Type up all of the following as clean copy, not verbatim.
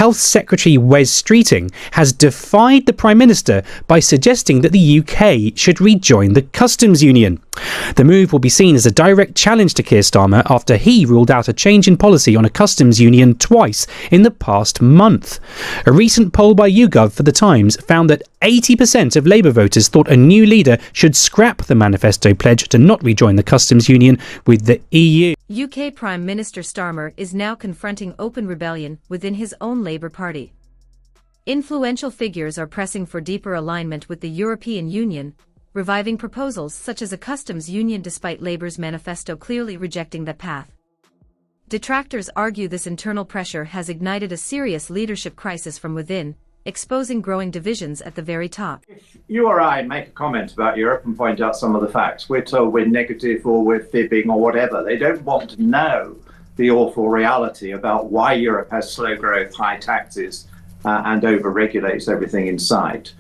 Health Secretary Wes Streeting has defied the Prime Minister by suggesting that the UK should rejoin the customs union. The move will be seen as a direct challenge to Keir Starmer after he ruled out a change in policy on a customs union twice in the past month. A recent poll by YouGov for The Times found that 80% of Labour voters thought a new leader should scrap the manifesto pledge to not rejoin the customs union with the EU. UK Prime Minister Starmer is now confronting open rebellion within his own Labour Party. Influential figures are pressing for deeper alignment with the European Union, reviving proposals such as a customs union despite Labour's manifesto clearly rejecting that path. Detractors argue this internal pressure has ignited a serious leadership crisis from within, exposing growing divisions at the very top. If you or I make a comment about Europe and point out some of the facts, we're told we're negative or we're fibbing or whatever. They don't want to know the awful reality about why Europe has slow growth, high taxes, and over-regulates everything in sight.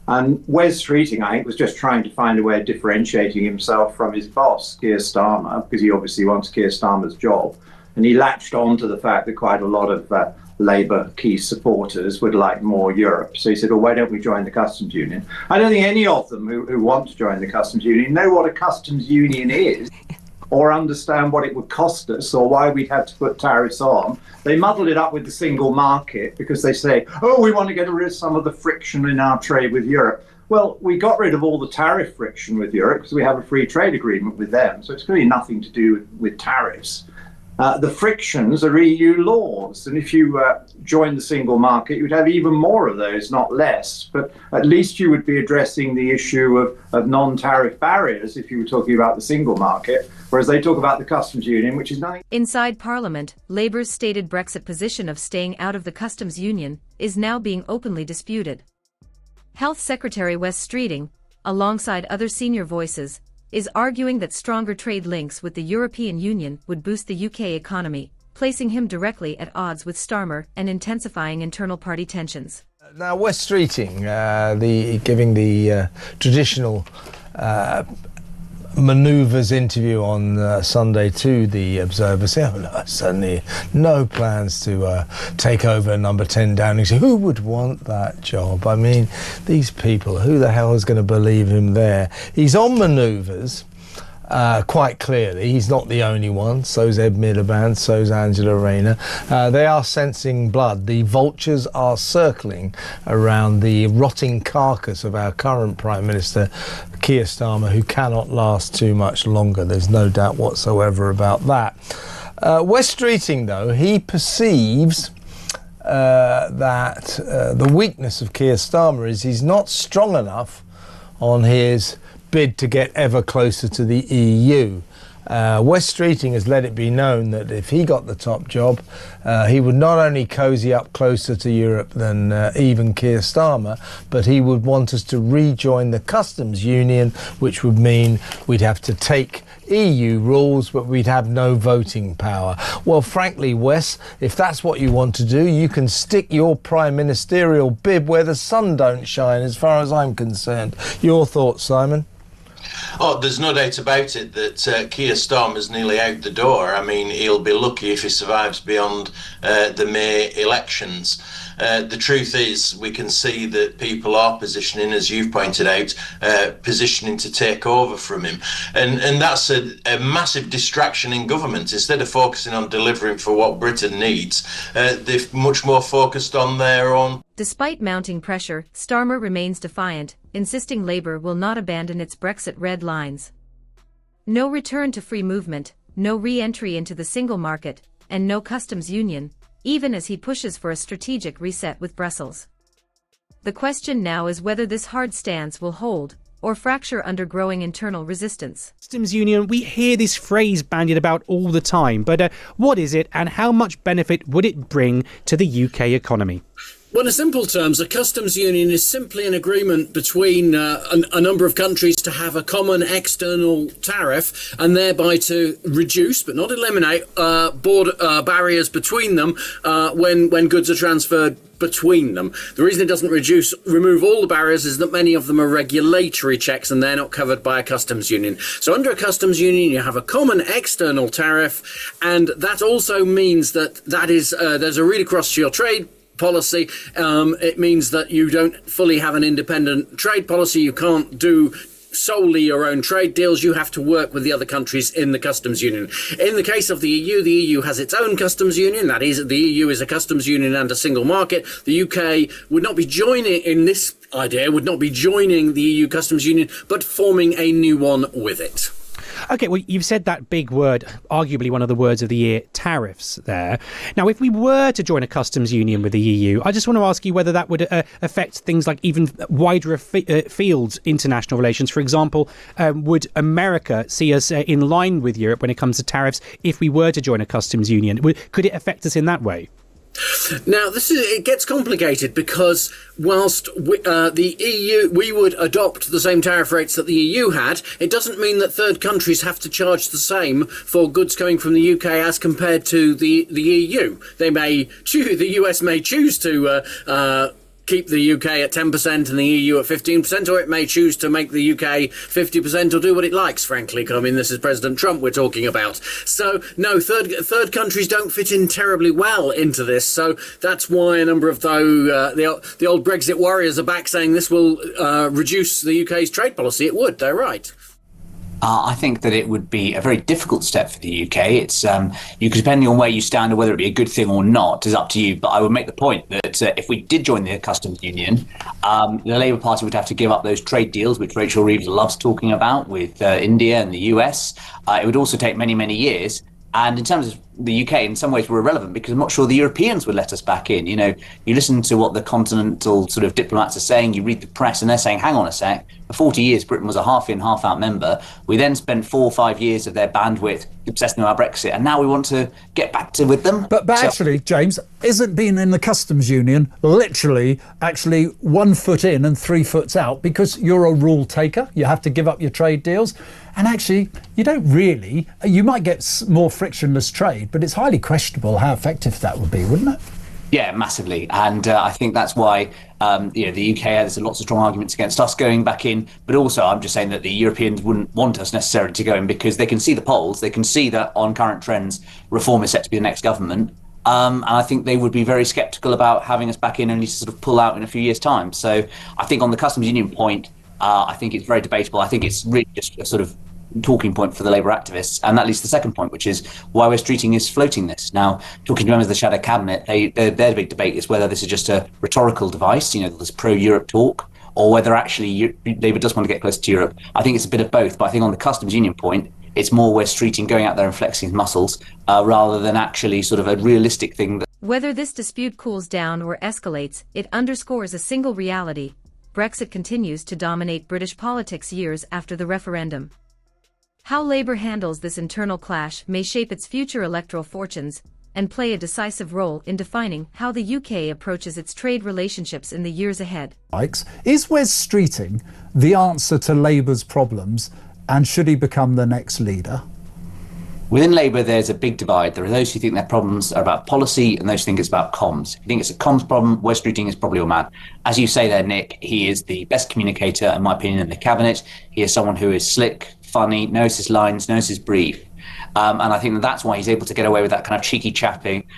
And Wes Streeting, I think, was just trying to find a way of differentiating himself from his boss, Keir Starmer, because he obviously wants Keir Starmer's job. And he latched on to the fact that quite a lot of Labour key supporters would like more Europe. So he said, well, why don't we join the customs union? I don't think any of them who want to join the customs union know what a customs union is or understand what it would cost us or why we'd have to put tariffs on. They muddle it up with the single market because they say, oh, we want to get rid of some of the friction in our trade with Europe. Well, we got rid of all the tariff friction with Europe because we have a free trade agreement with them. So it's really nothing to do with tariffs. The frictions are EU laws, and if you join the single market, you'd have even more of those, not less. But at least you would be addressing the issue of non-tariff barriers if you were talking about the single market, whereas they talk about the customs union, which is nothing. Inside Parliament, Labour's stated Brexit position of staying out of the customs union is now being openly disputed. Health Secretary Wes Streeting, alongside other senior voices, is arguing that stronger trade links with the European Union would boost the UK economy, placing him directly at odds with Starmer and intensifying internal party tensions. Now, Wes Streeting, giving the traditional manoeuvres interview on Sunday to the Observer, say, oh no, suddenly no plans to take over number 10 Downing Street. Who would want that job? I mean, these people, who the hell is going to believe him there? He's on manoeuvres, quite clearly. He's not the only one. So's Ed Miliband, so's Angela Rayner. They are sensing blood. The vultures are circling around the rotting carcass of our current Prime Minister, Keir Starmer, who cannot last too much longer. There's no doubt whatsoever about that. Wes Streeting, though, he perceives that the weakness of Keir Starmer is he's not strong enough on his bid to get ever closer to the EU. Wes Streeting has let it be known that if he got the top job, he would not only cosy up closer to Europe than even Keir Starmer, but he would want us to rejoin the customs union, which would mean we'd have to take EU rules, but we'd have no voting power. Well, frankly, Wes, if that's what you want to do, you can stick your prime ministerial bib where the sun don't shine, as far as I'm concerned. Your thoughts, Simon? Oh, there's no doubt about it that Keir Starmer's nearly out the door. I mean, he'll be lucky if he survives beyond the May elections. The truth is, we can see that people are positioning, as you've pointed out, positioning to take over from him. And that's a massive distraction in government. Instead of focusing on delivering for what Britain needs, they've much more focused on their own. Despite mounting pressure, Starmer remains defiant, insisting Labour will not abandon its Brexit red lines. No return to free movement, no re-entry into the single market, and no customs union, even as he pushes for a strategic reset with Brussels. The question now is whether this hard stance will hold, or fracture under growing internal resistance. Customs union, we hear this phrase bandied about all the time, but what is it and how much benefit would it bring to the UK economy? Well, in simple terms, a customs union is simply an agreement between a number of countries to have a common external tariff and thereby to reduce, but not eliminate, border barriers between them when goods are transferred between them. The reason it doesn't remove all the barriers is that many of them are regulatory checks and they're not covered by a customs union. So under a customs union, you have a common external tariff, and that also means that there's a read across to your trade policy. It means that you don't fully have an independent trade policy. You can't do solely your own trade deals. You have to work with the other countries in the customs union. In the case of the EU has its own customs union. That is, the EU is a customs union and a single market. The UK would not be joining in this idea, would not be joining the EU customs union, but forming a new one with it. Okay, well, you've said that big word, arguably one of the words of the year, tariffs there. Now, if we were to join a customs union with the EU, I just want to ask you whether that would affect things like even wider fields, international relations. For example, would America see us in line with Europe when it comes to tariffs if we were to join a customs union? Could it affect us in that way? Now, it gets complicated because whilst the EU, we would adopt the same tariff rates that the EU had, it doesn't mean that third countries have to charge the same for goods coming from the UK as compared to the EU. The US may choose to keep the UK at 10% and the EU at 15%, or it may choose to make the UK 50% or do what it likes, frankly. I mean, this is President Trump we're talking about. So, no, third countries don't fit in terribly well into this. So that's why a number of the old Brexit warriors are back saying this will reduce the UK's trade policy. It would, they're right. I think that it would be a very difficult step for the UK. It's depending on where you stand or whether it be a good thing or not is up to you. But I would make the point that if we did join the customs union, the Labour Party would have to give up those trade deals, which Rachel Reeves loves talking about with India and the US. It would also take many, many years. And in terms of the UK, in some ways, we're irrelevant because I'm not sure the Europeans would let us back in. You know, you listen to what the continental sort of diplomats are saying, you read the press, and they're saying, hang on a sec, for 40 years, Britain was a half-in, half-out member. We then spent 4 or 5 years of their bandwidth obsessing about Brexit, and now we want to get back to with them. But actually, James, isn't being in the customs union literally actually 1 foot in and 3 foot out because you're a rule taker? You have to give up your trade deals. And actually, you might get more frictionless trade, but it's highly questionable how effective that would be, wouldn't it? Yeah, massively. And I think that's why, the UK has lots of strong arguments against us going back in. But also, I'm just saying that the Europeans wouldn't want us necessarily to go in because they can see the polls. They can see that on current trends, Reform is set to be the next government. And I think they would be very sceptical about having us back in only to sort of pull out in a few years' time. So I think on the customs union point, I think it's very debatable. I think it's really just a sort of talking point for the Labour activists. And that leads to the second point, which is why West Streeting is floating this. Now, talking to members of the shadow cabinet, their big debate is whether this is just a rhetorical device, this pro-Europe talk, or whether actually Labour does want to get closer to Europe. I think it's a bit of both, but I think on the customs union point, it's more West Streeting going out there and flexing his muscles rather than actually sort of a realistic thing. Whether this dispute cools down or escalates, it underscores a single reality. Brexit continues to dominate British politics years after the referendum. How Labour handles this internal clash may shape its future electoral fortunes and play a decisive role in defining how the UK approaches its trade relationships in the years ahead. Is Wes Streeting the answer to Labour's problems, and should he become the next leader? Within Labour, there's a big divide. There are those who think their problems are about policy and those who think it's about comms. If you think it's a comms problem, Wes Streeting is probably your man. As you say there, Nick, he is the best communicator, in my opinion, in the cabinet. He is someone who is slick, funny, knows his lines, knows his brief. And I think that's why he's able to get away with that kind of cheeky chapping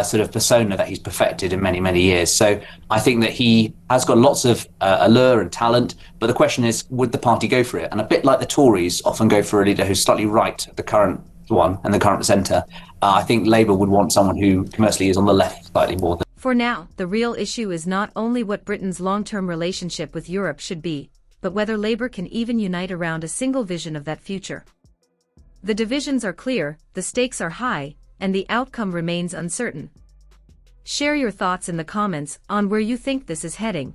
sort of persona that he's perfected in many, many years. So I think that he has got lots of allure and talent. But the question is, would the party go for it? And a bit like the Tories often go for a leader who's slightly right at the current one and the current centre, I think Labour would want someone who commercially is on the left slightly more than. For now, the real issue is not only what Britain's long-term relationship with Europe should be, but whether Labour can even unite around a single vision of that future. The divisions are clear, the stakes are high, and the outcome remains uncertain. Share your thoughts in the comments on where you think this is heading.